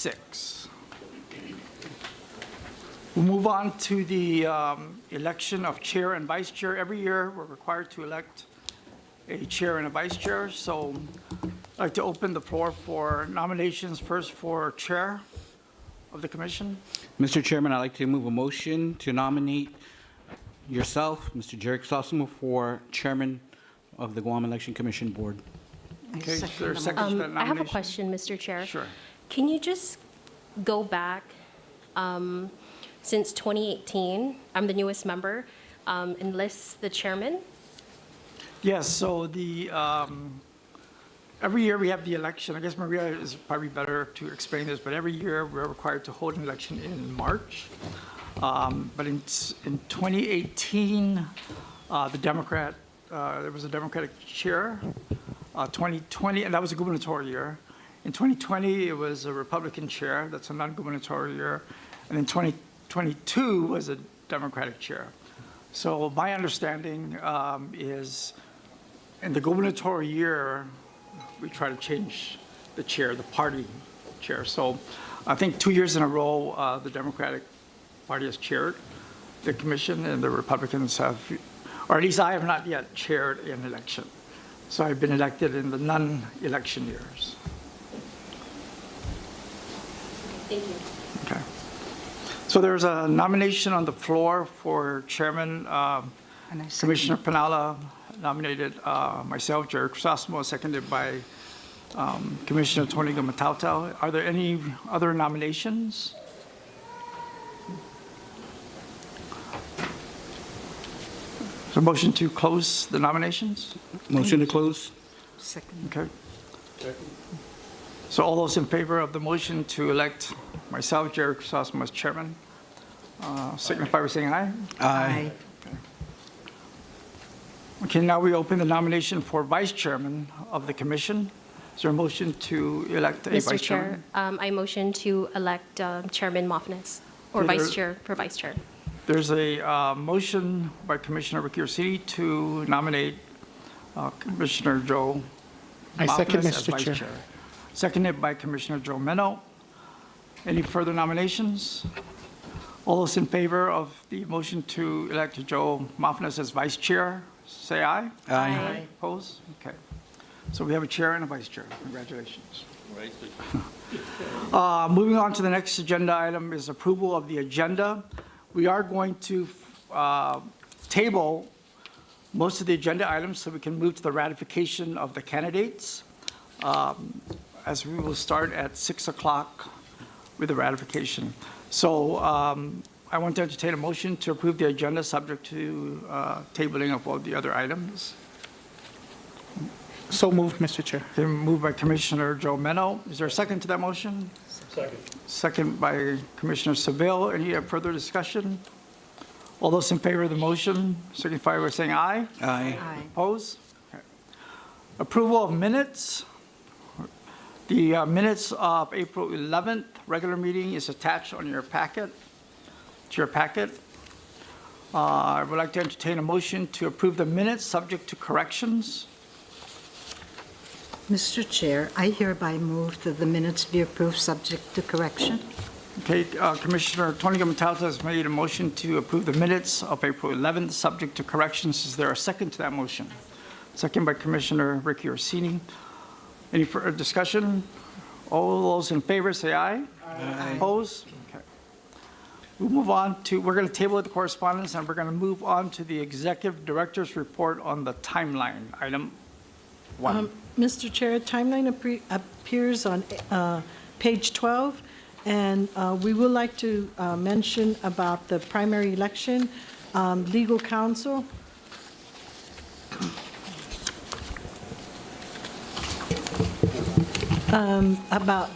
6. We'll move on to the election of chair and vice chair. Every year, we're required to elect a chair and a vice chair. So I'd like to open the floor for nominations, first for chair of the commission. Mr. Chairman, I'd like to move a motion to nominate yourself, Mr. Jerry Chrysostom, for chairman of the Guam Election Commission Board. Okay, is there a second to that nomination? I have a question, Mr. Chair. Sure. Can you just go back, since 2018, I'm the newest member, and list the chairman? Yes, so every year we have the election. I guess Maria is probably better to explain this, but every year we're required to hold an election in March. But in 2018, there was a Democratic chair. 2020, and that was a gubernatorial year. In 2020, it was a Republican chair. That's a non-gubernatorial year. And in 2022 was a Democratic chair. So my understanding is in the gubernatorial year, we try to change the chair, the party chair. So I think 2 years in a row, the Democratic Party has chaired the commission, and the Republicans have, or at least I have not yet chaired an election. So I've been elected in the non-election years. Thank you. Okay. So there's a nomination on the floor for chairman. Commissioner Pinala nominated myself, Jerry Chrysostom, seconded by Commissioner Tony Matauta. Are there any other nominations? Is there a motion to close the nominations? Motion to close? Second. Okay. So all those in favor of the motion to elect myself, Jerry Chrysostom, as chairman, signify by saying aye. Aye. Okay, now we open the nomination for vice chairman of the commission. Is there a motion to elect a Mr. vice Chair, chairman? I motion to elect Chairman Mofnes, or Okay, vice chair, for vice chair. There's a motion by Commissioner Ricky Orsini to nominate Commissioner Joe I second, Mofnes as Mr. vice Chair. chair. Seconded by Commissioner Joe Meno. Any further nominations? All those in favor of the motion to elect Joe Mofnes as vice chair, say aye. Aye. Opposed? Okay. So we have a chair and a vice chair. Congratulations. Moving on to the next agenda item is approval of the agenda. We are going to table most of the agenda items so we can move to the ratification of the candidates, as we will start at 6 o'clock with the ratification. So I want to entertain a motion to approve the agenda subject to tabling of all the other items. So moved, Mr. Chair. Okay, moved by Commissioner Joe Meno. Is there a second to that motion? Second. Second by Commissioner Seville. Any further discussion? All those in favor of the motion signify by saying aye. Aye. Aye. Opposed? Okay. Approval of minutes. The minutes of April 11th regular meeting is attached on your packet, to your packet. I would like to entertain a motion to approve the minutes subject to corrections. Mr. Chair, I hereby move that the minutes be approved subject to correction. Okay, Commissioner Tony Matauta has made a motion to approve the minutes of April 11th, subject to corrections. Is there a second to that motion? Second by Commissioner Ricky Orsini. Any further discussion? All those in favor say aye. Aye. Opposed? Okay. We'll move on to, we're going to table the correspondence, and we're going to move on to the Executive Director's report on the timeline, item 1. Mr. Chair, timeline appears on page 12, and we would like to mention about the primary election, legal counsel. About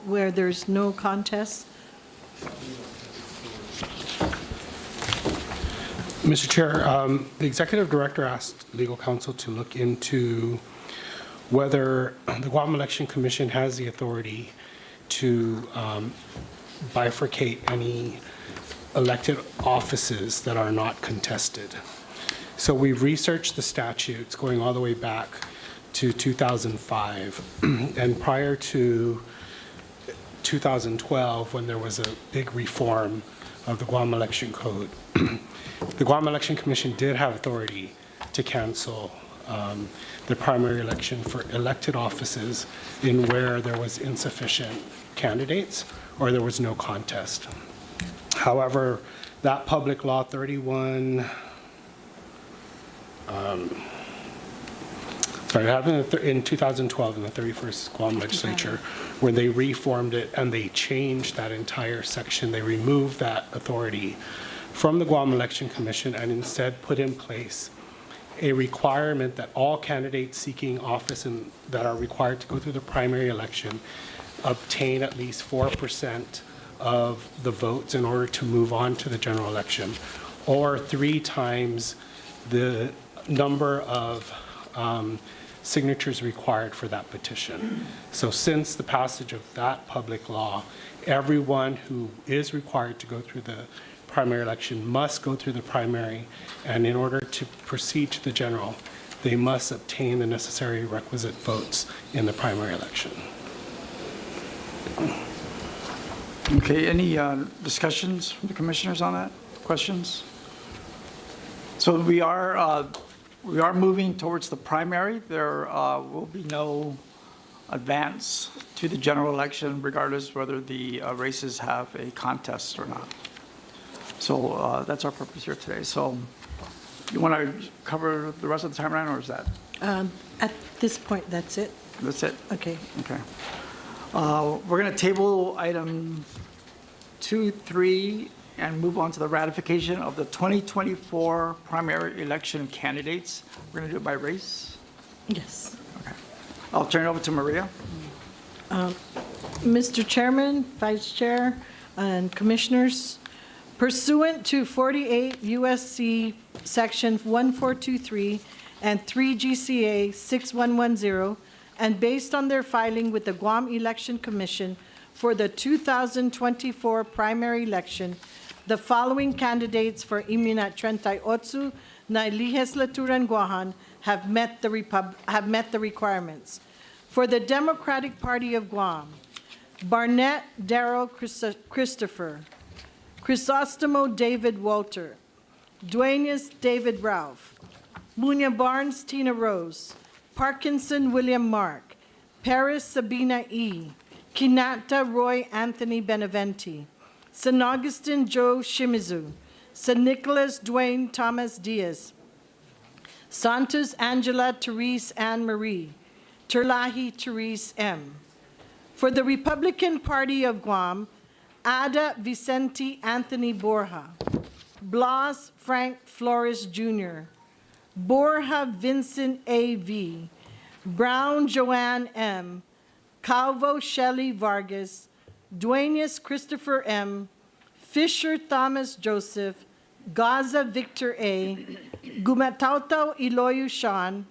where there's no contest. Mr. Chair, the Executive Director asked legal counsel to look into whether the Guam Election Commission has the authority to bifurcate any elected offices that are not contested. So we've researched the statutes going all the way back to 2005, and prior to 2012, when there was a big reform of the Guam Election Code, the Guam Election Commission did have authority to cancel the primary election for elected offices in where there was insufficient candidates or there was no contest. However, that Public Law 31, it happened in 2012 in the 31st Guam legislature, where they reformed it and they changed that entire section. They removed that authority from the Guam Election Commission and instead put in place a requirement that all candidates seeking office and that are required to go through the primary election obtain at least 4% of the votes in order to move on to the general election, or 3 times the number of signatures required for that petition. So since the passage of that public law, everyone who is required to go through the primary election must go through the primary, and in order to proceed to the general, they must obtain the necessary requisite votes in the primary election. Okay, any discussions from the commissioners on that? Questions? So we are moving towards the primary. There will be no advance to the general election, regardless whether the races have a contest or not. So that's our purpose here today. So you want to cover the rest of the timeline, or is that? At this point, that's it? That's it? Okay. Okay. We're going to table item 2, 3, and move on to the ratification of the 2024 primary election candidates. We're going to do it by race. Yes. Okay. I'll turn it over to Maria. Mr. Chairman, Vice Chair, and Commissioners, pursuant to 48 U.S.C. Section 1423 and 3 GCA 6110, and based on their filing with the Guam Election Commission for the 2024 primary election, the following candidates for Iminat 38 na legislaturan Guahan have met the requirements. For the Democratic Party of Guam, Barnett Darrell Christopher, Crisostomo David Walter, Duenas David Ralph, Munya Barnes Tina Rose, Parkinson William Mark, Paris Sabina E., Kinata Roy Anthony Beneventi, San Augustine Joe Shimizu, San Nicholas Dwayne Thomas Diaz, Santos Angela Therese Anne Marie, Terlahi Therese M. For the Republican Party of Guam, Ada Vicente Anthony Borja, Blas Frank Flores Jr., Borja Vincent A.V., Brown Joanne M., Calvo Shelley Vargas, Duenas Christopher M., Fisher Thomas Joseph, Gaza Victor A., Gumatauto Iloyu Sean,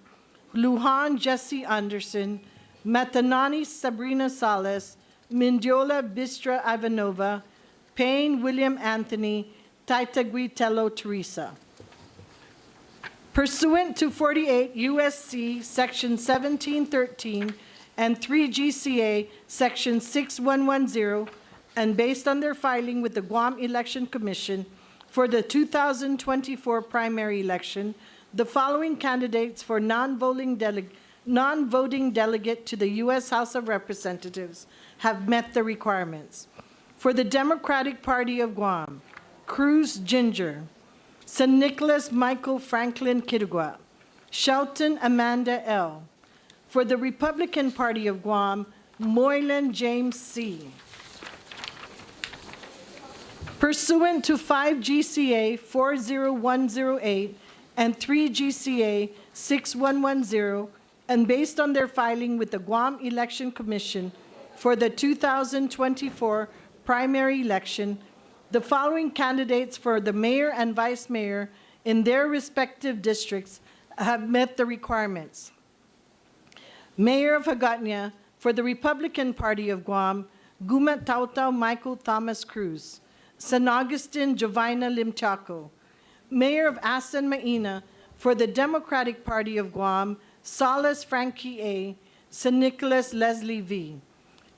Lujan Jesse Anderson, Matanani Sabrina Salas, Mindiola Bistra Ivanova, Payne William Anthony, Taitagui Tello Teresa. Pursuant to 48 U.S.C. Section 1713 and 3 GCA Section 6110, and based on their filing with the Guam Election Commission for the 2024 primary election, the following candidates for non-voting delegate to the U.S. House of Representatives have met the requirements. For the Democratic Party of Guam, Cruz Ginger, San Nicholas Michael Franklin Kidugua, Shelton Amanda L. For the Republican Party of Guam, Moylan James C. Pursuant to 5 GCA 40108 and 3 GCA 6110, and based on their filing with the Guam Election Commission for the 2024 primary election, the following candidates for the mayor and vice mayor in their respective districts have met the requirements. Mayor of Hagåtña, for the Republican Party of Guam, Gumat Tautau Michael Thomas Cruz, San Augustine Jovina Limchaco. Mayor of Asan Maina, for the Democratic Party of Guam, Salas Frankie A., San Nicholas Leslie V.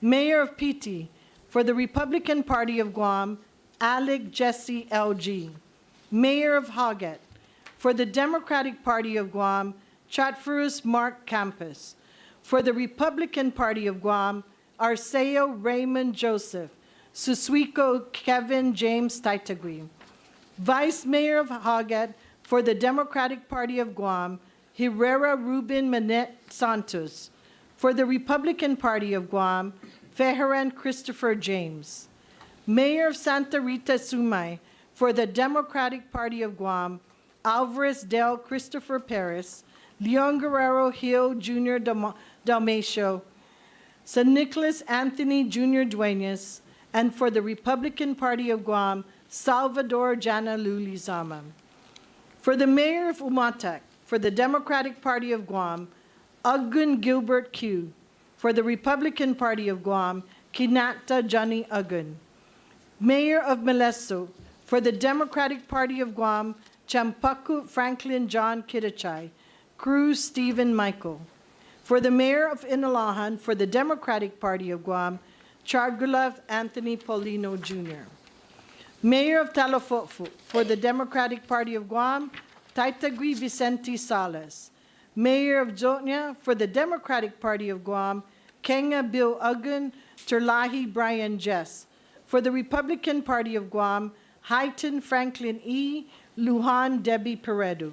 Mayor of Piti, For the Republican Party of Guam, Alec Jesse LG. Mayor of Hoggett. For the Democratic Party of Guam, Chatfurus Mark Campus. For the Republican Party of Guam, Arceo Raymond Joseph. Suswiko Kevin James Taitagui. Vice Mayor of Hoggett for the Democratic Party of Guam, Herrera Ruben Manette Santos. For the Republican Party of Guam, Feheran Christopher James. Mayor of Santa Rita Sumay for the Democratic Party of Guam, Alvarez Del Christopher Perez, Leon Guerrero Hill Jr. Dalmatio, San Nicolas Anthony Jr. Duenas, and for the Republican Party of Guam, Salvador Jana Lulizama. For the Mayor of Umataq, for the Democratic Party of Guam, Ugun Gilbert Q. For the Republican Party of Guam, Kinata Johnny Ugun. Mayor of Meleso, for the Democratic Party of Guam, Champaku Franklin John Kitachai, Cruz Stephen Michael. For the Mayor of Inalahan, for the Democratic Party of Guam, Chargulav Anthony Paulino Jr. Mayor of Talafofu, for the Democratic Party of Guam, Taitagui Vicente Salas. Mayor of Jotnia, for the Democratic Party of Guam, Kenga Bill Ugun, Terlahi Brian Jess. For the Republican Party of Guam, Highton Franklin E., Lujan Debbie Peredo.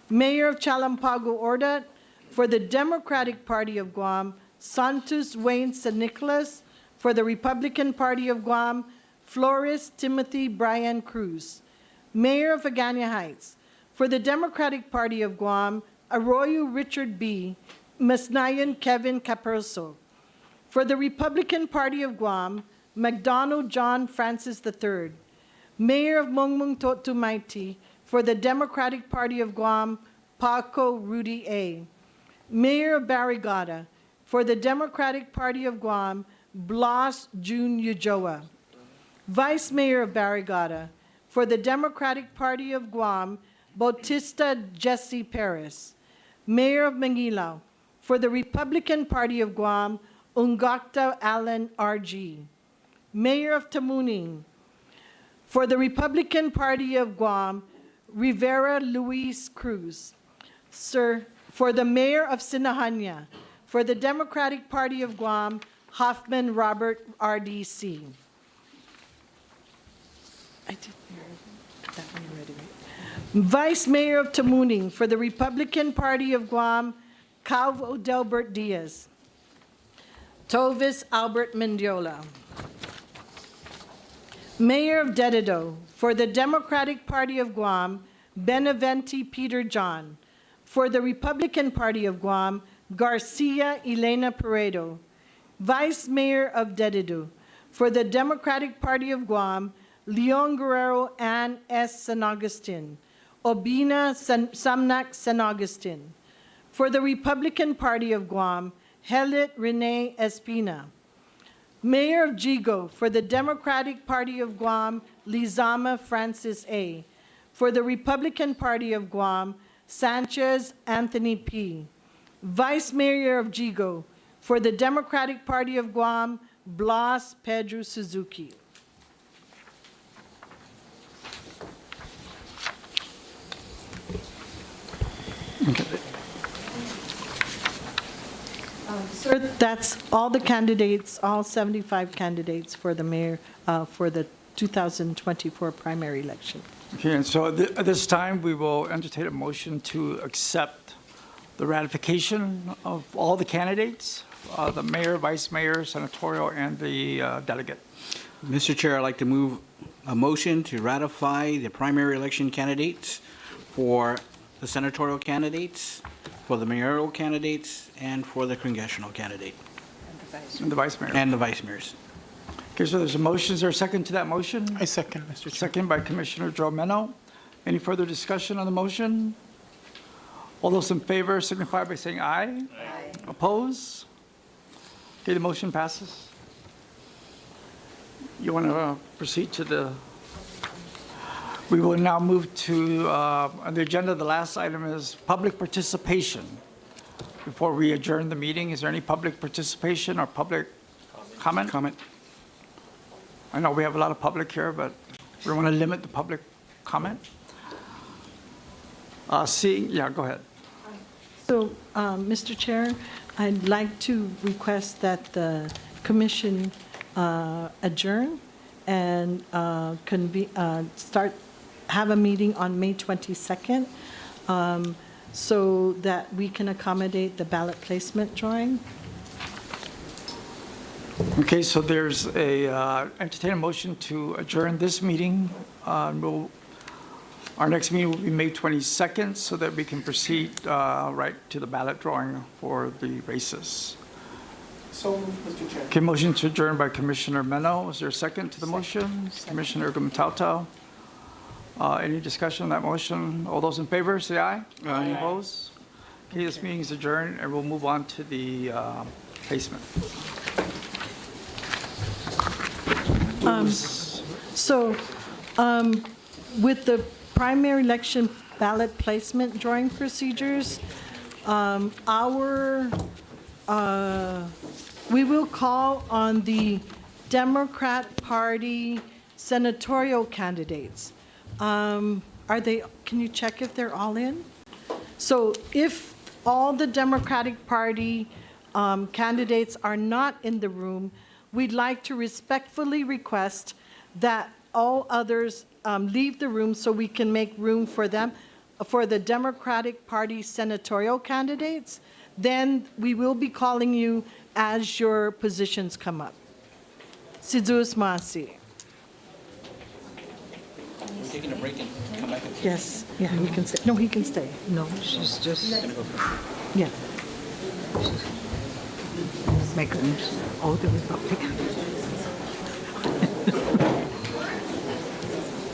Mayor of Chalampago Ordat, for the Democratic Party of Guam, Santos Wayne San Nicolas. For the Republican Party of Guam, Flores Timothy Brian Cruz. Mayor of Agana Heights. For the Democratic Party of Guam, Arroyo Richard B., Masnayan Kevin Caperso. For the Republican Party of Guam, McDonald John Francis III. Mayor of Mongmong Totumaiti. For the Democratic Party of Guam, Paco Rudy A. Mayor of Barrigada. For the Democratic Party of Guam, Blas June Ujoa. Vice Mayor of Barrigada. For the Democratic Party of Guam, Bautista Jesse Perez. Mayor of Manilao. For the Republican Party of Guam, Ungakta Allen R.G. Mayor of Tamuning. For the Republican Party of Guam, Rivera Luis Cruz. Sir, for the Mayor of Sinahanya. For the Democratic Party of Guam, Hoffman Robert RDC. I did that one already, right? Vice Mayor of Tamuning. For the Republican Party of Guam, Calvo Delbert Diaz. Tovis Albert Mendiola. Mayor of Dededo. For the Democratic Party of Guam, Beneventi Peter John. For the Republican Party of Guam, Garcia Elena Peredo. Vice Mayor of Dededo. For the Democratic Party of Guam, Leon Guerrero Ann S. San Agustin. Obina Samnak San Agustin. For the Republican Party of Guam, Helit Rene Espina. Mayor of Jigo. For the Democratic Party of Guam, Lizama Francis A. For the Republican Party of Guam, Sanchez Anthony P. Vice Mayor of Jigo. For the Democratic Party of Guam, Blas Pedro Suzuki. Sir, that's all the candidates, all 75 candidates for the mayor for the 2024 primary election. Okay, and so at this time, we will entertain a motion to accept the ratification of all the candidates, the mayor, vice mayor, senatorial, and the delegate. Mr. Chair, I'd like to move a motion to ratify the primary election candidates for the senatorial candidates, for the mayoral candidates, and for the congressional candidate, And the vice mayor. and the vice mayors. Okay, so there's a motion. Is there a second to that motion? I second, Mr. Chair. Second by Commissioner Joe Meno. Any further discussion on the motion? All those in favor signify by saying aye. Aye. Oppose? Okay, the motion passes. You want to proceed to the, we will now move to, on the agenda, the last item is public participation. Before we adjourn the meeting, is there any public participation or public comment? Comment? I know we have a lot of public here, but we want to limit the public comment. Go ahead. So, Mr. Chair, I'd like to request that the commission adjourn and have a meeting on May 22nd so that we can accommodate the ballot placement drawing. Okay, so there's entertain a motion to adjourn this meeting. Our next meeting will be May 22nd so that we can proceed right to the ballot drawing for the races. So, Mr. Chair. Okay, motion to adjourn by Commissioner Meno. Is there a second to the motion? Commissioner Gumatauta. Any discussion on that motion? All those in favor, say aye. Aye. Opposed? Okay, this meeting is adjourned, and we'll move on to the placement. So with the primary election ballot placement drawing procedures, we will call on the Democrat Party senatorial candidates. Can you check if they're all in? So if all the Democratic Party candidates are not in the room, we'd like to respectfully request that all others leave the room so we can make room for them, for the Democratic Party senatorial candidates. Then we will be calling you as your positions come up. Sidus Masi. We're taking a break and come back. Yes, yeah, he can stay. No, he can stay. No, she's just Yeah. making all the Republicans.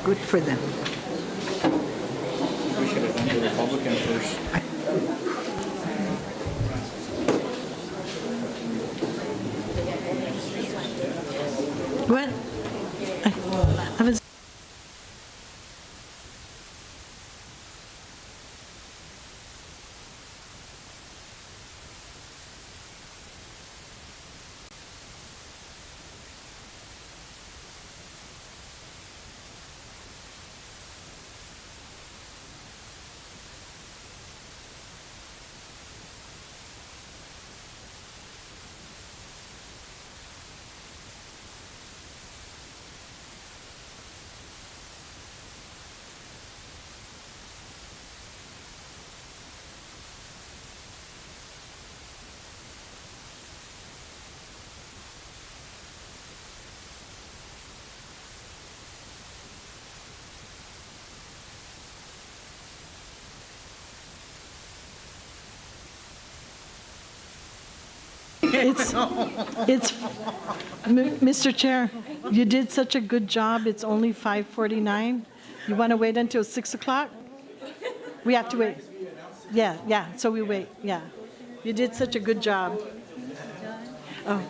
Good for them. We should have done the Republican first. What? I was. Mr. Chair, you did such a good job. It's only 5:49. You want to wait until 6 o'clock? We have to wait. Yeah, so we wait, yeah. You did such a good job. Oh.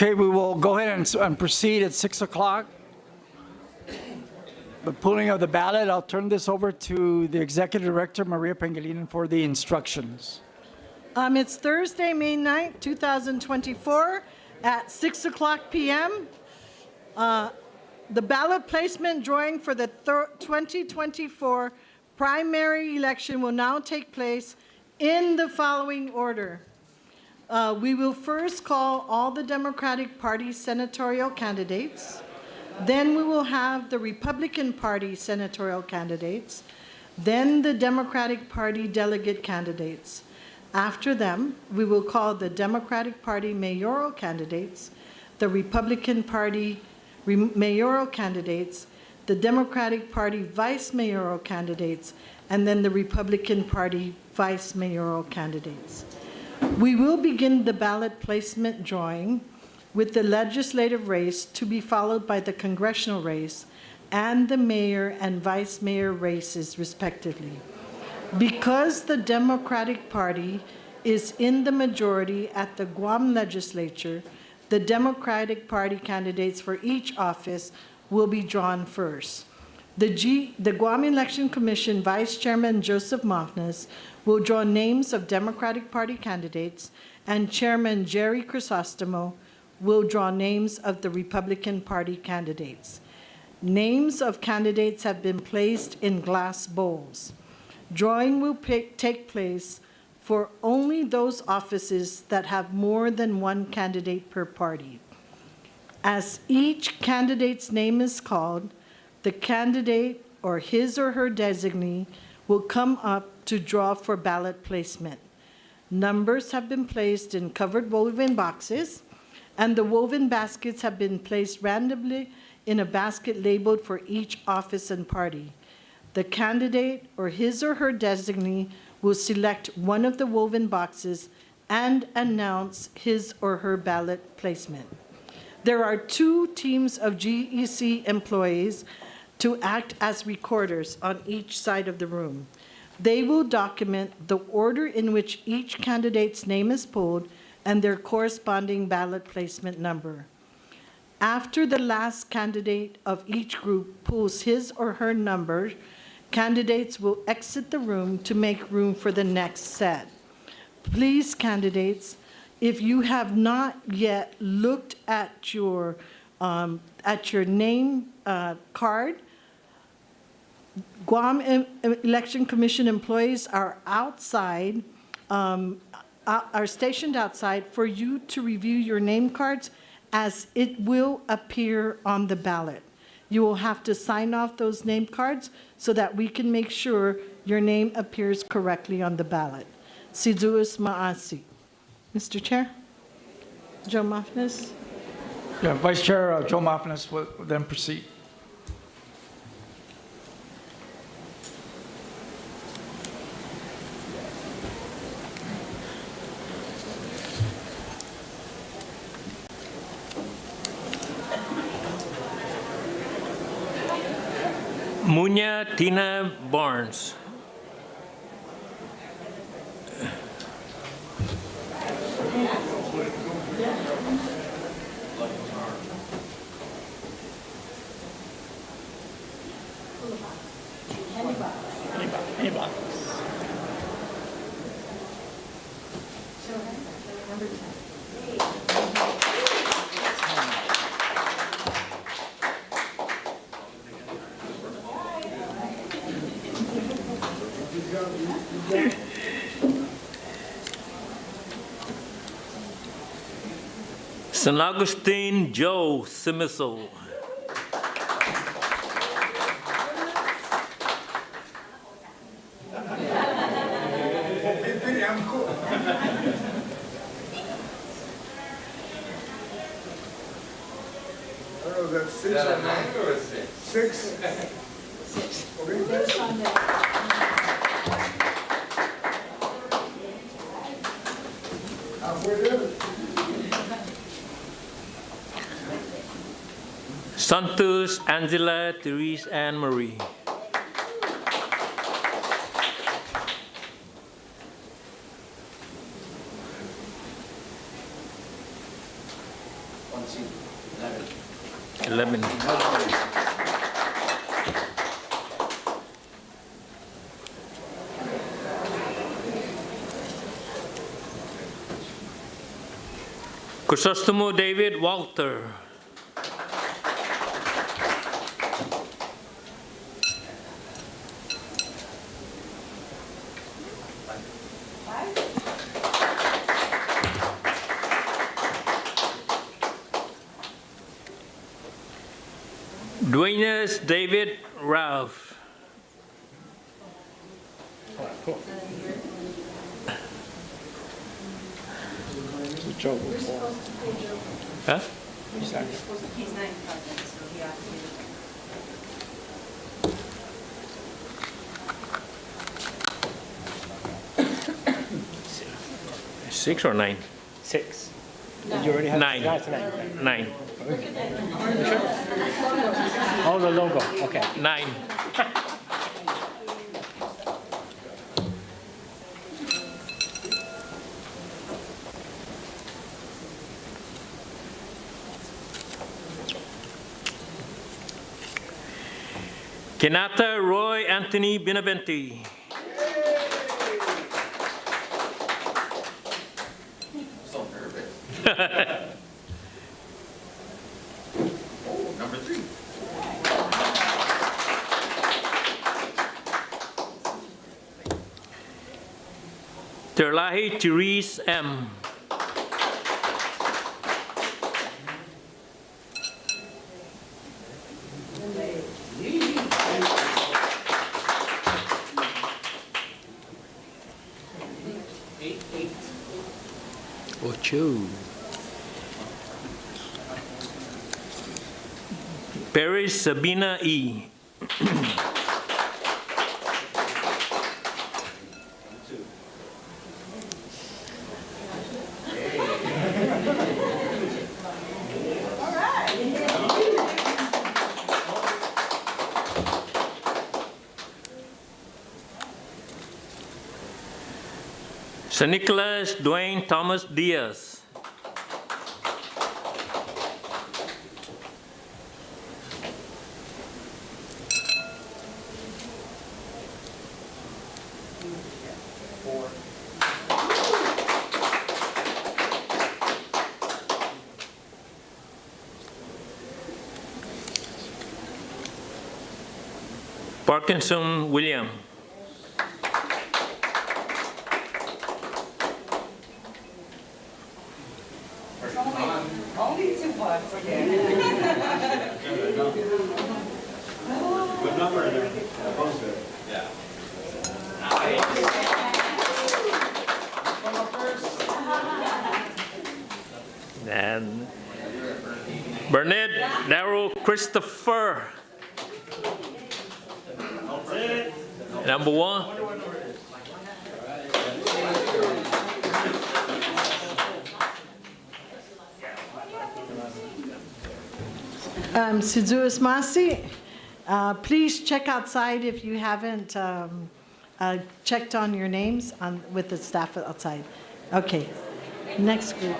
Okay, we will go ahead and proceed at 6 o'clock. The pulling of the ballot, I'll turn this over to the Executive Director, Maria Pangilinan, for the instructions. It's Thursday, May 9th, 2024, at 6 o'clock p.m. The ballot placement drawing for the 2024 primary election will now take place in the following order. We will first call all the Democratic Party senatorial candidates. Then we will have the Republican Party senatorial candidates. Then the Democratic Party delegate candidates. After them, we will call the Democratic Party mayoral candidates, the Republican Party mayoral candidates, the Democratic Party vice mayoral candidates, and then the Republican Party vice mayoral candidates. We will begin the ballot placement drawing with the legislative race to be followed by the congressional race and the mayor and vice mayor races, respectively. Because the Democratic Party is in the majority at the Guam legislature, the Democratic Party candidates for each office will be drawn first. The Guam Election Commission Vice Chairman Joseph Mofnas will draw names of Democratic Party candidates, and Chairman Jerry Crisostomo will draw names of the Republican Party candidates. Names of candidates have been placed in glass bowls. Drawing will take place for only those offices that have more than one candidate per party. As each candidate's name is called, the candidate or his or her designee will come up to draw for ballot placement. Numbers have been placed in covered woven boxes, and the woven baskets have been placed randomly in a basket labeled for each office and party. The candidate or his or her designee will select one of the woven boxes and announce his or her ballot placement. There are 2 teams of GEC employees to act as recorders on each side of the room. They will document the order in which each candidate's name is pulled and their corresponding ballot placement number. After the last candidate of each group pulls his or her number, candidates will exit the room to make room for the next set. Please, candidates, if you have not yet looked at your name card, Guam Election Commission employees are outside, are stationed outside for you to review your name cards, as it will appear on the ballot. You will have to sign off those name cards so that we can make sure your name appears correctly on the ballot. Siduus Maasi. Mr. Chair? Joe Mofnas? Yeah, Vice Chair Joe Mofnas will then proceed. Munya Tina Barnes. San Agustin Joe Simisel. That's 6 or 9 or 6? 6. Santos Angela Therese Anne Marie. 11. Crisostomo David Walter. Duenas David Ralph. Huh? Six or nine? 6. You already have Nine. Yeah, it's 9. Nine. Oh, the logo. Okay. 9. Kenata Roy Anthony Benavente. Number 3. Terlahi Therese M. Ocho. Paris Sabina E. Sir Nicholas Dwayne Thomas Diaz. Parkinson William. Only 2 bucks, okay. What number are there? Yeah. And Burnett Darrell Christopher. Number 1. Sidzuis Masi, please check outside if you haven't checked on your names with the staff outside. Okay, next group.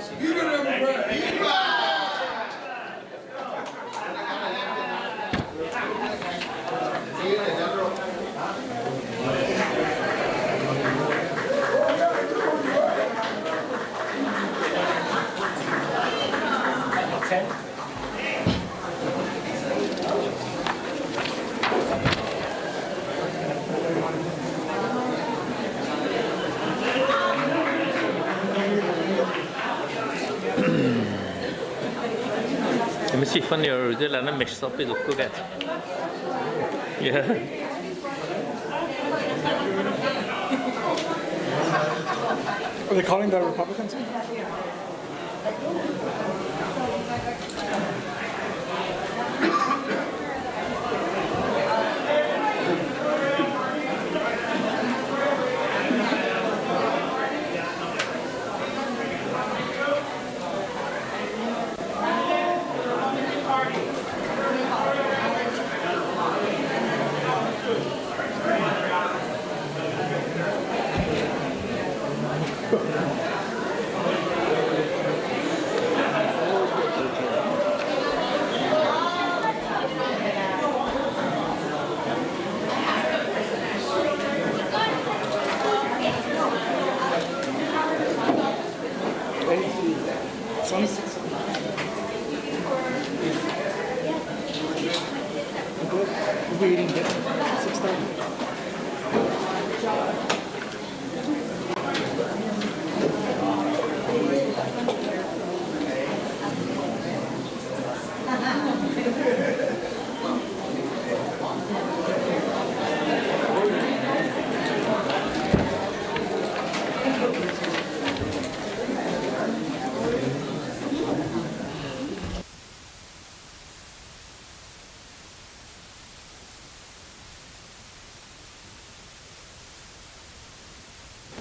Let me see if on your the lana mix up look good. Yeah. Are they calling the Republicans?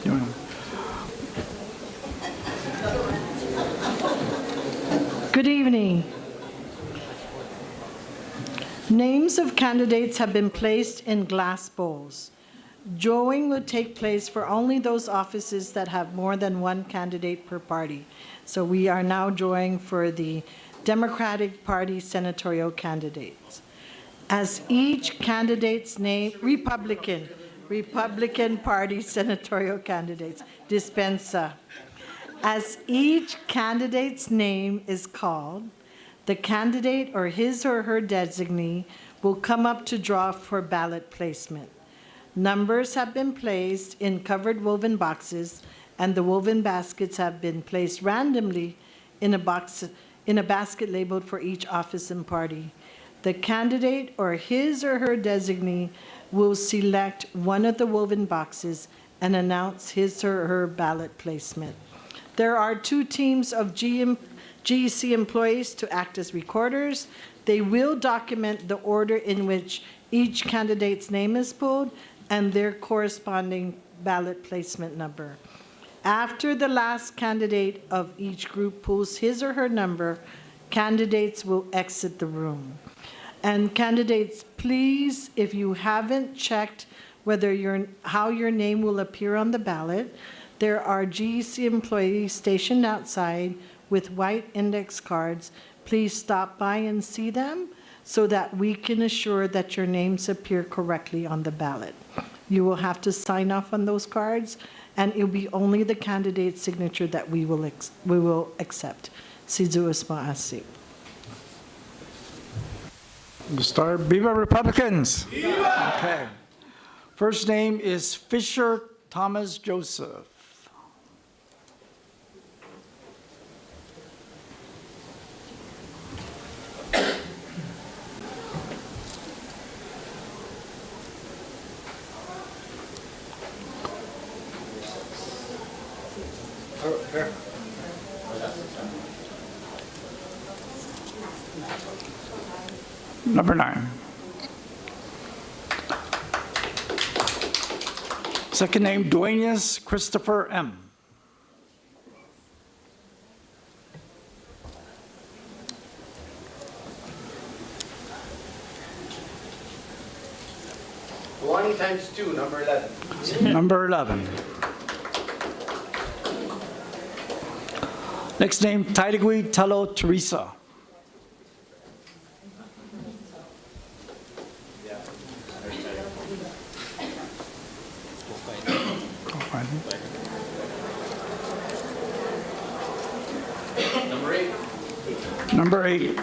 You wanna- Good evening. Names of candidates have been placed in glass bowls. Drawing will take place for only those offices that have more than one candidate per party. So we are now drawing for the Democratic Party senatorial candidates. As each candidate's name, Republican Party senatorial candidates, dispensa. As each candidate's name is called, the candidate or his or her designee will come up to draw for ballot placement. Numbers have been placed in covered woven boxes, and the woven baskets have been placed randomly in a basket labeled for each office and party. The candidate or his or her designee will select one of the woven boxes and announce his or her ballot placement. There are 2 teams of GEC employees to act as recorders. They will document the order in which each candidate's name is pulled and their corresponding ballot placement number. After the last candidate of each group pulls his or her number, candidates will exit the room. And candidates, please, if you haven't checked how your name will appear on the ballot, there are GEC employees stationed outside with white index cards. Please stop by and see them so that we can assure that your names appear correctly on the ballot. You will have to sign off on those cards, and it will be only the candidate's signature that we will accept. Sizuos Maasi. We'll start. Viva Republicans! Viva! Okay. First name is Fisher Thomas Joseph. Number 9. Second name, Duaneus Christopher M. One times 2, number 11. Number 11. Next name, Taidagui Talo Teresa. Number 8. Number 8.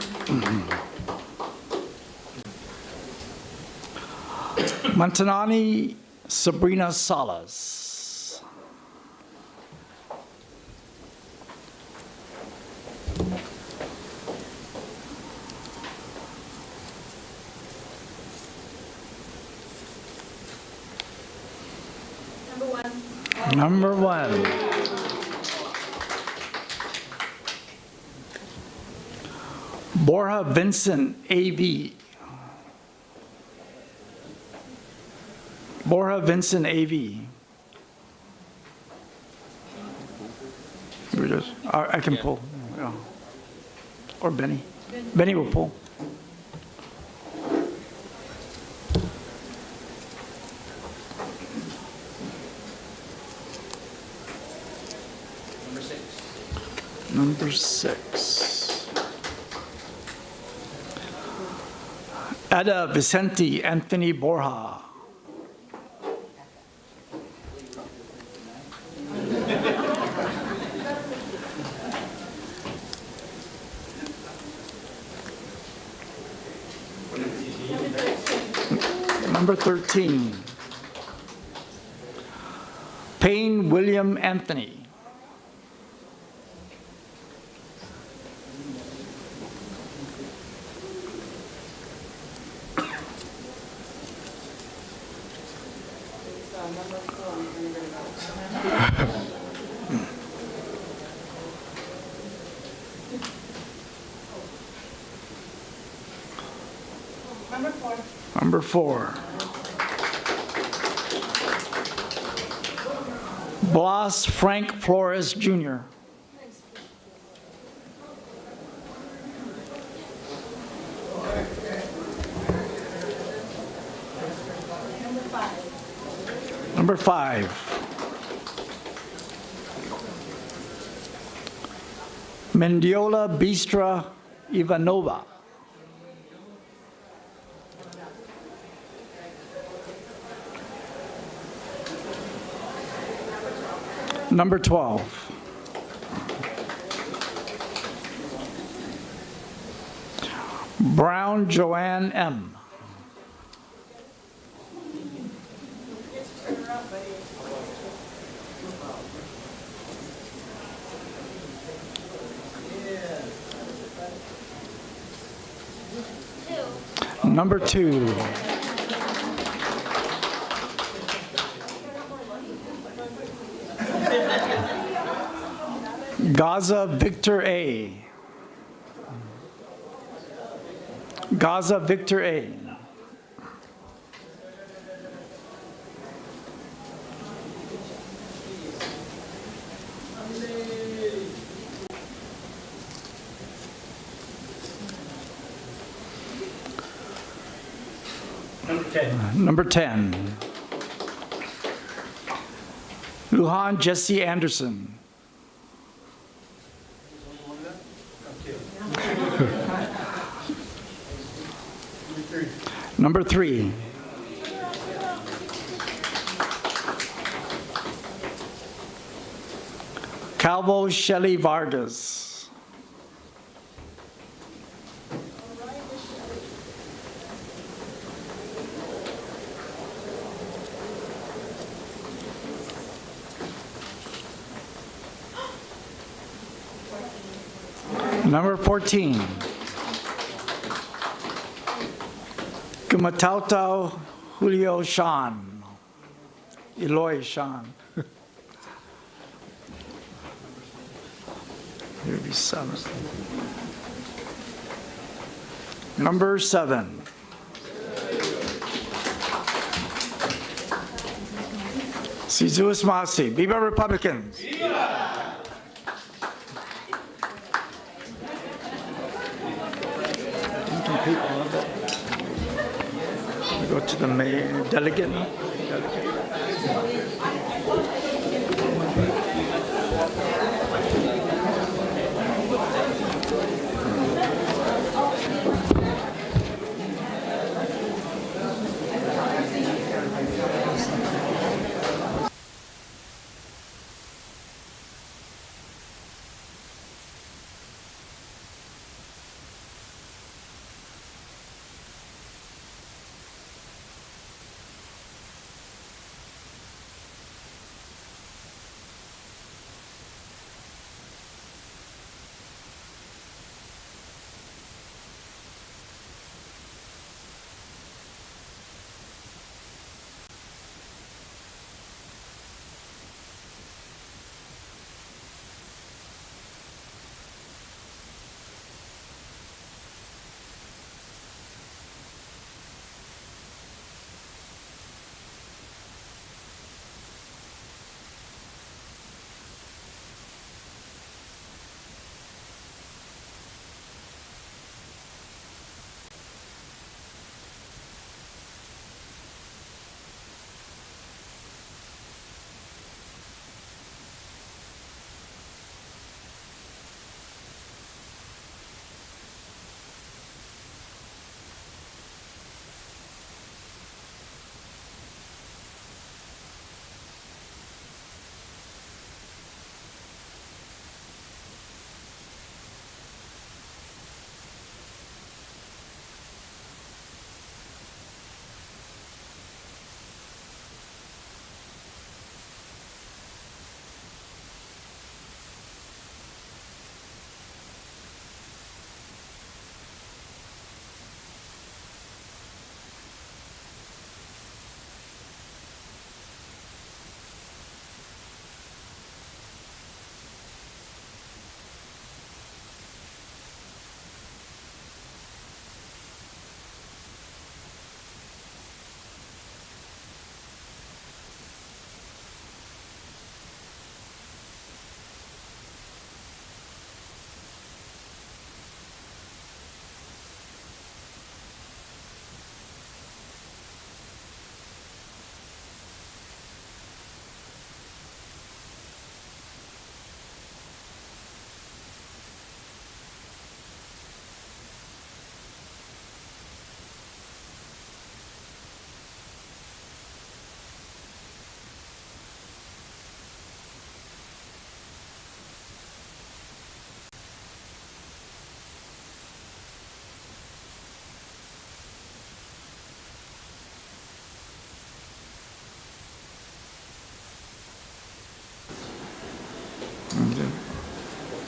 Montanani Sabrina Salas. Number 1. Borja Vincent A.V. Borja Vincent A.V. I can pull. Yeah. Or Benny. Benny will pull. Number 6. Number 6. Ada Vicente Anthony Borja. Number 13, Payne William Anthony. Number 4. Blas Frank Flores, Jr. Number 5. Mendiola Bistra Ivanova. Number 12. Brown Joanne M. Number 2. Gaza Victor A. Gaza Victor A. Number 10. Lujan Jesse Anderson. Number 3. Calvo Shelley Vargas. Number 14. Kumatautau Julio Sean. Eloy Sean. Here be 7. Number 7. Sizus Masi. Viva Republicans! Go to the mayor, delegate now.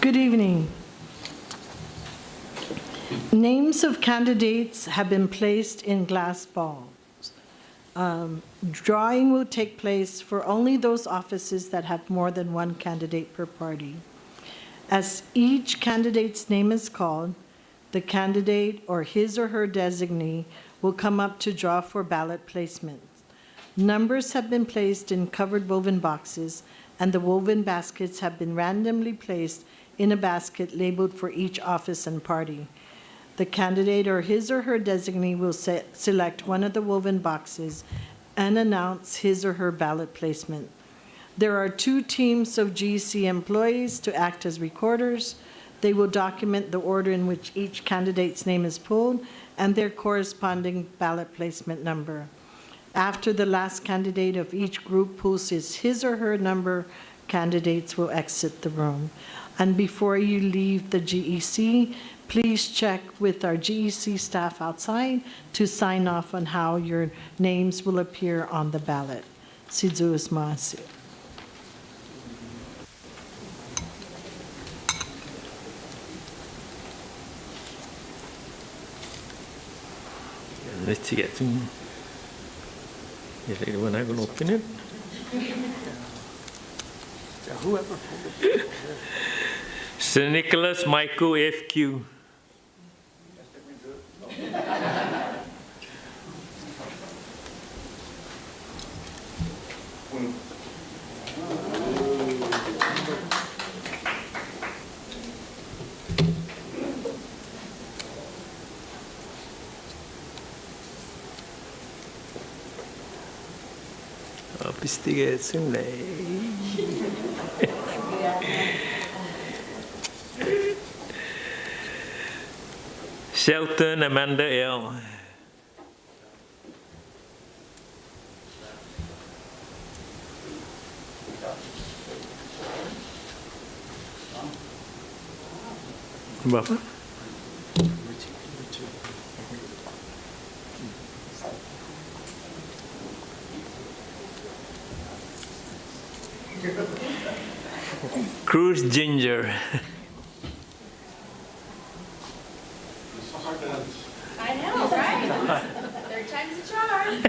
Good evening. Names of candidates have been placed in glass balls. Drawing will take place for only those offices that have more than one candidate per party. As each candidate's name is called, the candidate or his or her designee will come up to draw for ballot placement. Numbers have been placed in covered woven boxes, and the woven baskets have been randomly placed in a basket labeled for each office and party. The candidate or his or her designee will select one of the woven boxes and announce his or her ballot placement. There are 2 teams of GEC employees to act as recorders. They will document the order in which each candidate's name is pulled and their corresponding ballot placement number. After the last candidate of each group pulls his or her number, candidates will exit the room. And before you leave the GEC, please check with our GEC staff outside to sign off on how your names will appear on the ballot. Sidzu's Maasi. Investigating. Yes, when I'm going to open it. Whoever pulled it. Sir Nicholas Michael FQ. Investigating. Shelton Amanda L. Bapak? Cruz Ginger. I know, right? Third time's a charm.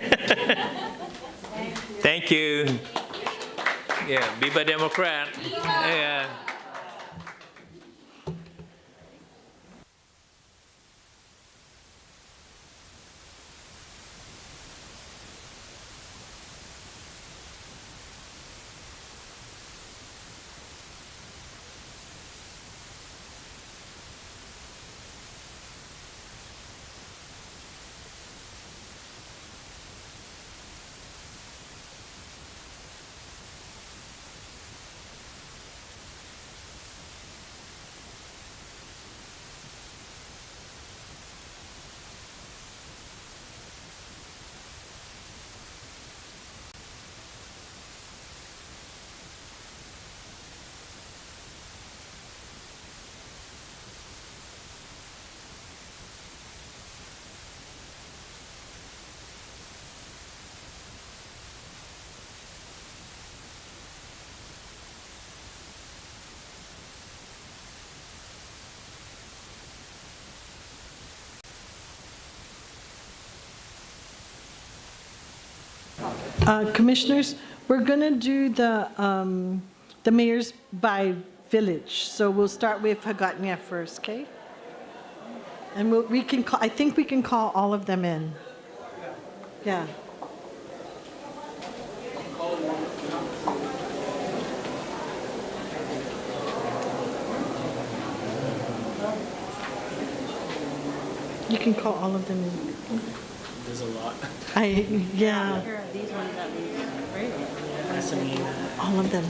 Thank you. Yeah, Viva Democrat. Yeah. Commissioners, we're going to do the mayors by village. So we'll start with Hagatnya first, okay? And we can call, I think we can call all of them in. Yeah. You can call all of them in. There's a lot. Yeah. These ones at least, right? All of them.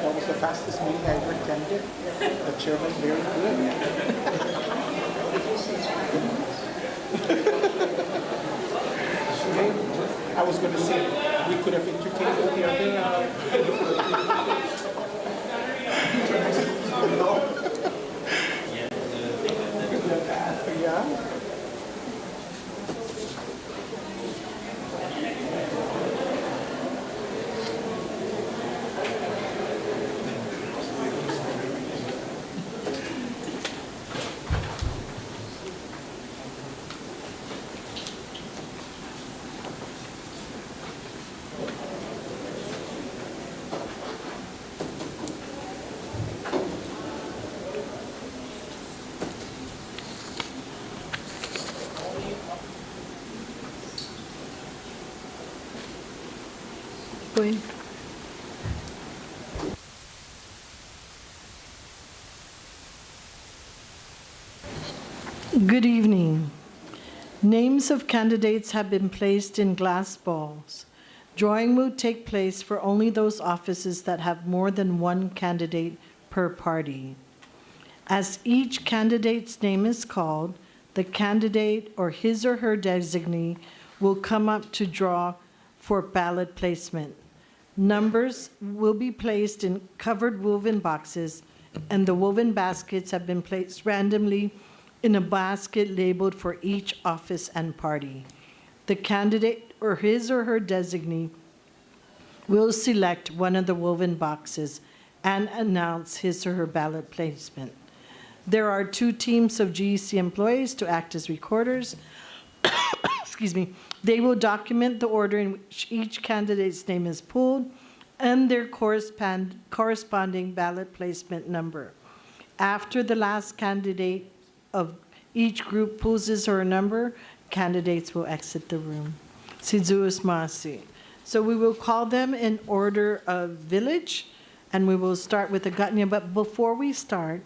That was the fastest meeting I ever attended. The chairman very good. I was going to say, we could have entertained all the other. Yeah. Going. Good evening. Names of candidates have been placed in glass balls. Drawing will take place for only those offices that have more than one candidate per party. As each candidate's name is called, the candidate or his or her designee will come up to draw for ballot placement. Numbers will be placed in covered woven boxes, and the woven baskets have been placed randomly in a basket labeled for each office and party. The candidate or his or her designee will select one of the woven boxes and announce his or her ballot placement. There are 2 teams of GEC employees to act as recorders. Excuse me. They will document the order in which each candidate's name is pulled and their corresponding ballot placement number. After the last candidate of each group pulls his or her number, candidates will exit the room. Sizuus Masi. So we will call them in order of village, and we will start with Agutnia. But before we start,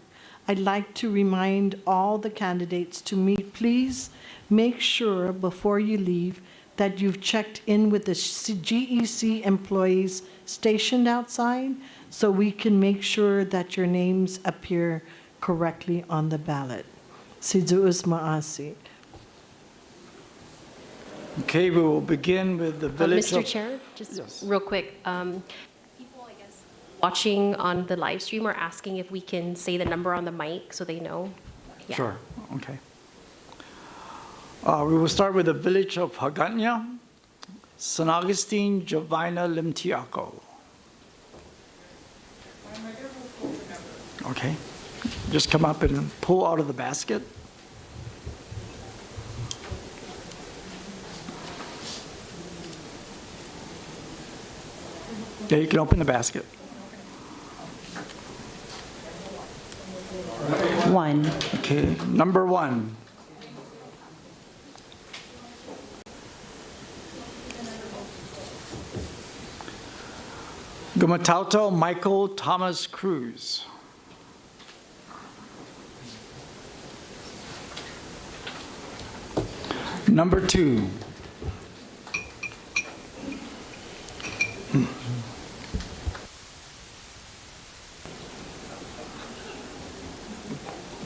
I'd like to remind all the candidates to meet. Please make sure before you leave that you've checked in with the GEC employees stationed outside so we can make sure that your names appear correctly on the ballot. Sizuus Maasi. Okay, we will begin with the village Mr. of... Chair, just Yes. real quick. People, I guess, watching on the live stream are asking if we can say the number on the mic so they know. Yeah. Sure, okay. We will start with the village of Hagåtña, San Agustin Jovina Limtiaco. Okay, just come up and pull out of the basket. Yeah, you can open the basket. 1. Okay, number 1. Gumatauto Michael Thomas Cruz. Number 2.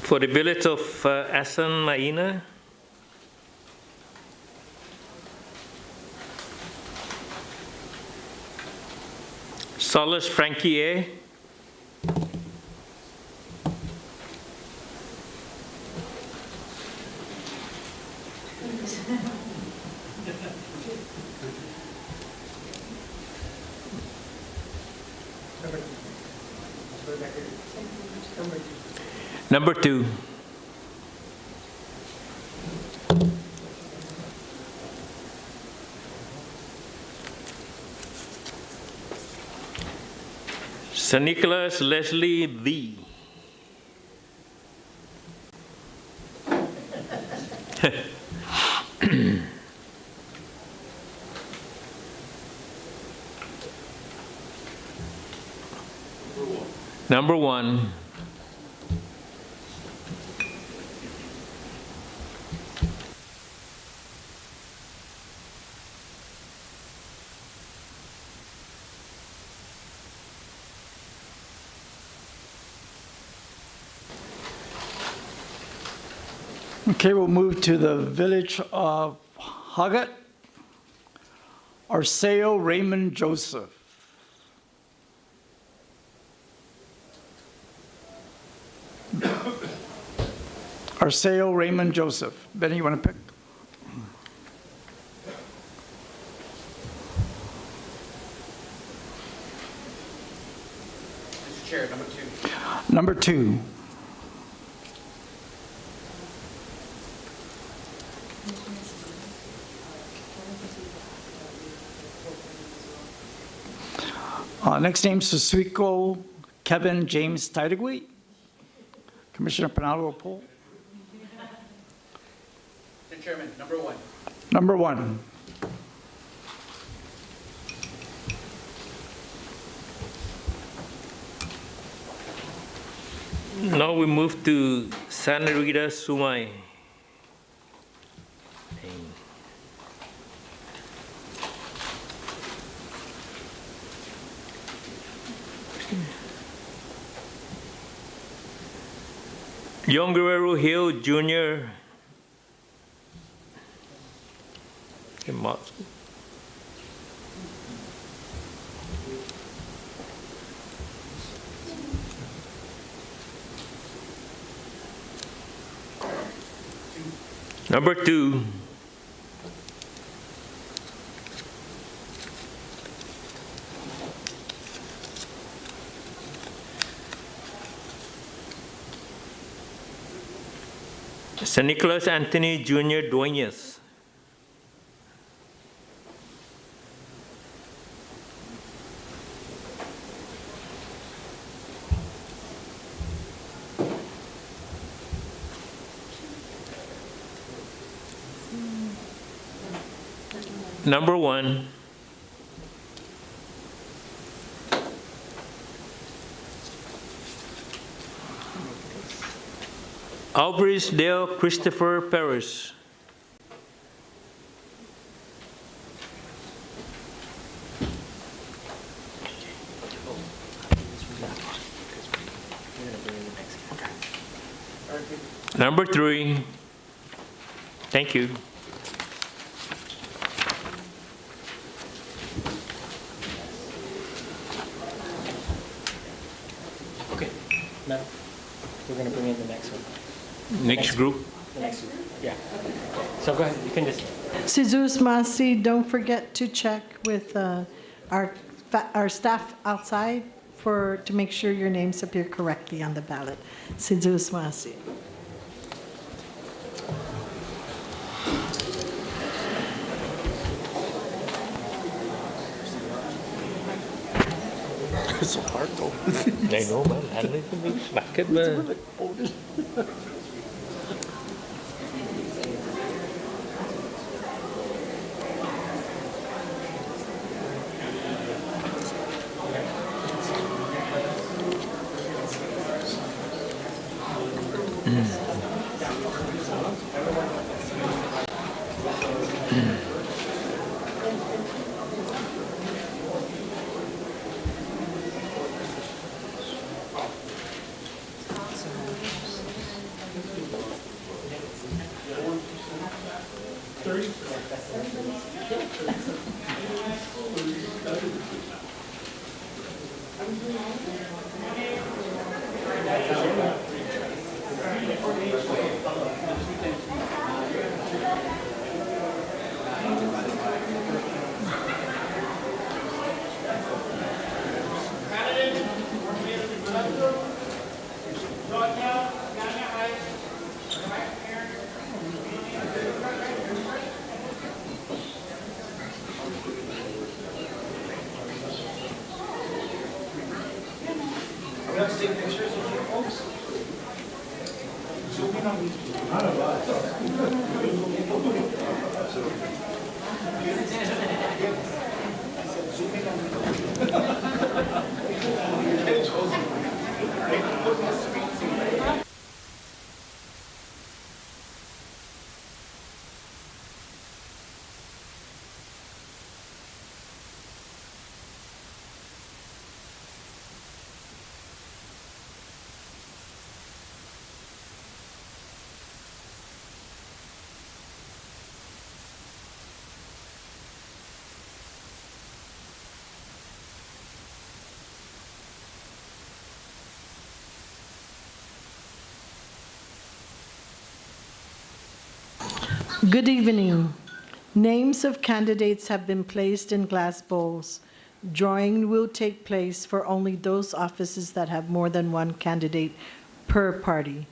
For the village of Asan Maina, Solis Frankie A. Number 2. St. Nicholas Leslie V. Number 1. Okay, we'll move to the village of Hagat, Arceo Raymond Joseph. Arceo Raymond Joseph. Benny, you want to pick? Mr. Chair, number 2. Number 2. Next name, Susuiko Kevin James Tidegui. Commissioner Penalty will pull. Mr. Chairman, number 1. Number 1. Now we move to Santa Rita Sumai. Young Guerrero Hill Jr. Number 2. San Nicholas Anthony Jr. Dueñas. Number 1. Alvarez Dale Christopher Paris. Number 3. Thank you. Okay, now we're going to bring in the next one. Next group. The next group, yeah. So go ahead, you can just. Jesus Masi, don't forget to check with our staff outside to make sure your names appear correctly on the ballot. Jesus Masi. It's so hard though. I know, man. I like to be back at man. Let's take pictures of you folks. Zoom in on these people. Zoom in on Good evening. Names of candidates have been placed in glass bowls. Drawing will take place for only those offices that have more than one candidate per party.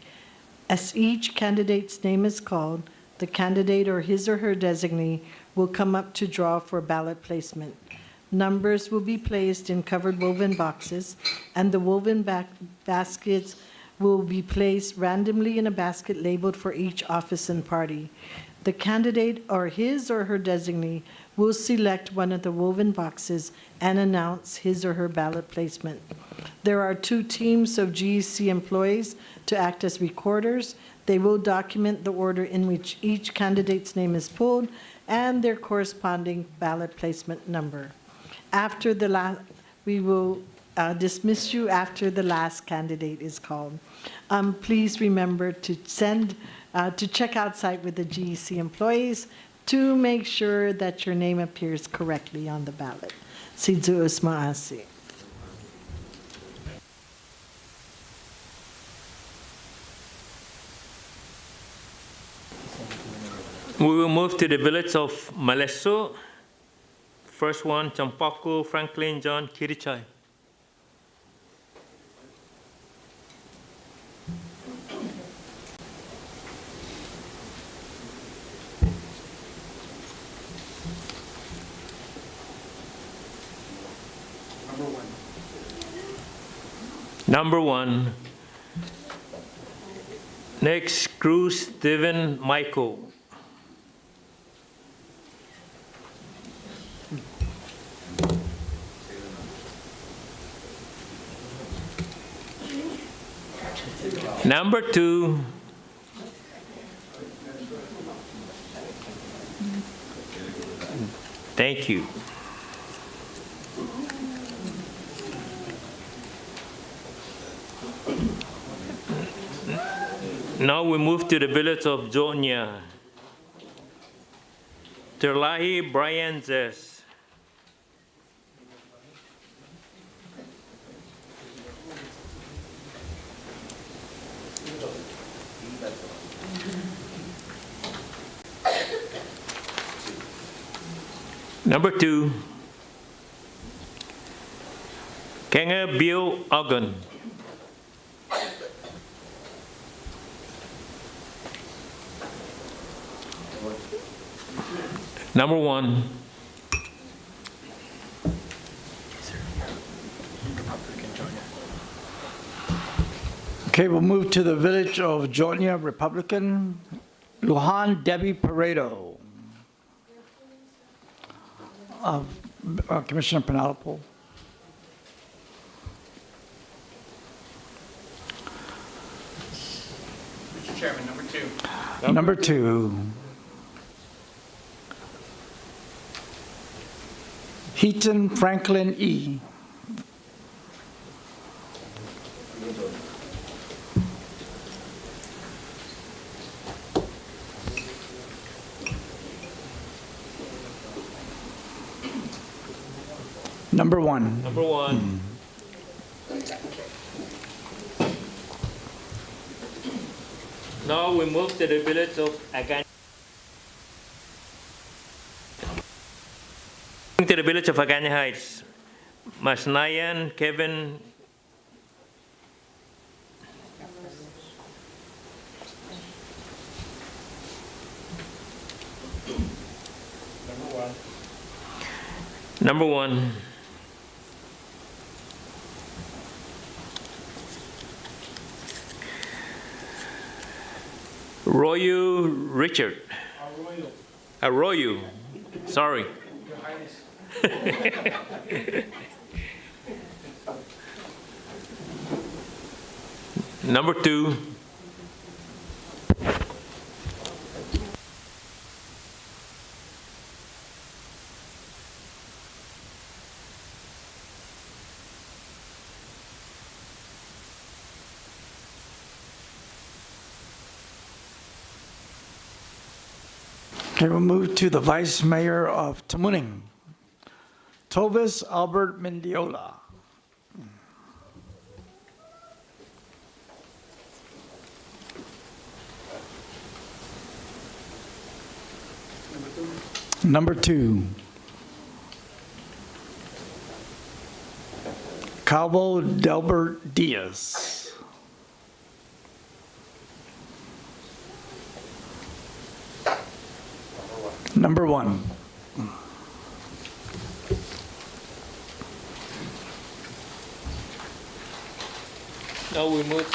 As each candidate's name is called, the candidate or his or her designee will come up to draw for ballot placement. Numbers will be placed in covered woven boxes, and the woven baskets will be placed randomly in a basket labeled for each office and party. The candidate or his or her designee will select one of the woven boxes and announce his or her ballot placement. There are 2 teams of GEC employees to act as recorders. They will document the order in which each candidate's name is pulled and their corresponding ballot placement number. We will dismiss you after the last candidate is called. Please remember to check outside with the GEC employees to make sure that your name appears correctly on the ballot. Sidzu'us ma'asi. We will move to the village of Malesso. First one, Champaku, Franklin, John, Kirichai. Number one. Next, Cruz, Steven, Michael. Number two. Thank you. Now we move to the village of Jonia. Terlahi Brian Zes. Number two, Kenga Bill Ogun. Number one, Okay, we'll move to the village of Jonia, Republican. Lujan Debbie Paredo. Commissioner Penalpo. Mr. Chairman, number two. Number two. Heaton Franklin E. Number one. Number one. Now we move to the village of Agan. To the village of Aganya Heights. Masnayan, Kevin. Number one. Arroyo Richard. Arroyo. Sorry. Your Highness. Number two. Okay, we'll move to the Vice Mayor of Tamuning, Tovis Albert Mendiola. Number two. Calvo Delbert Diaz. Number one. Now we move.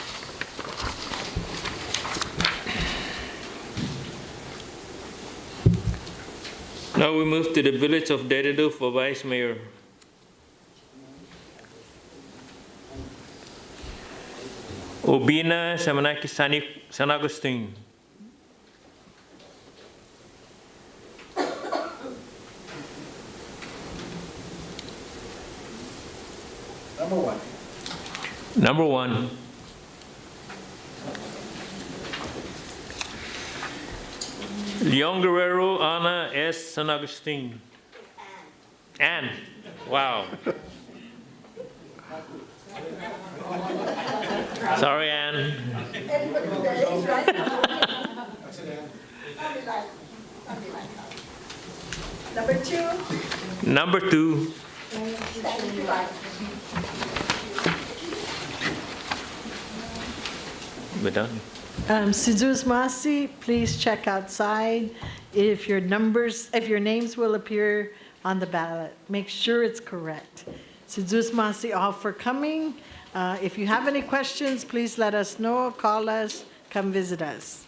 Now we move to the Village of Dededo for Vice Mayor. Obina Samanaki San Agustin. Number one. Leon Guerrero, Ana S. San Agustin. Anne. Wow. Sorry, Anne. Number two. We're done. Sidus Masi, please check outside if your names will appear on the ballot. Make sure it's correct. Sidus Masi, all for coming. If you have any questions, please let us know, call us, come visit us.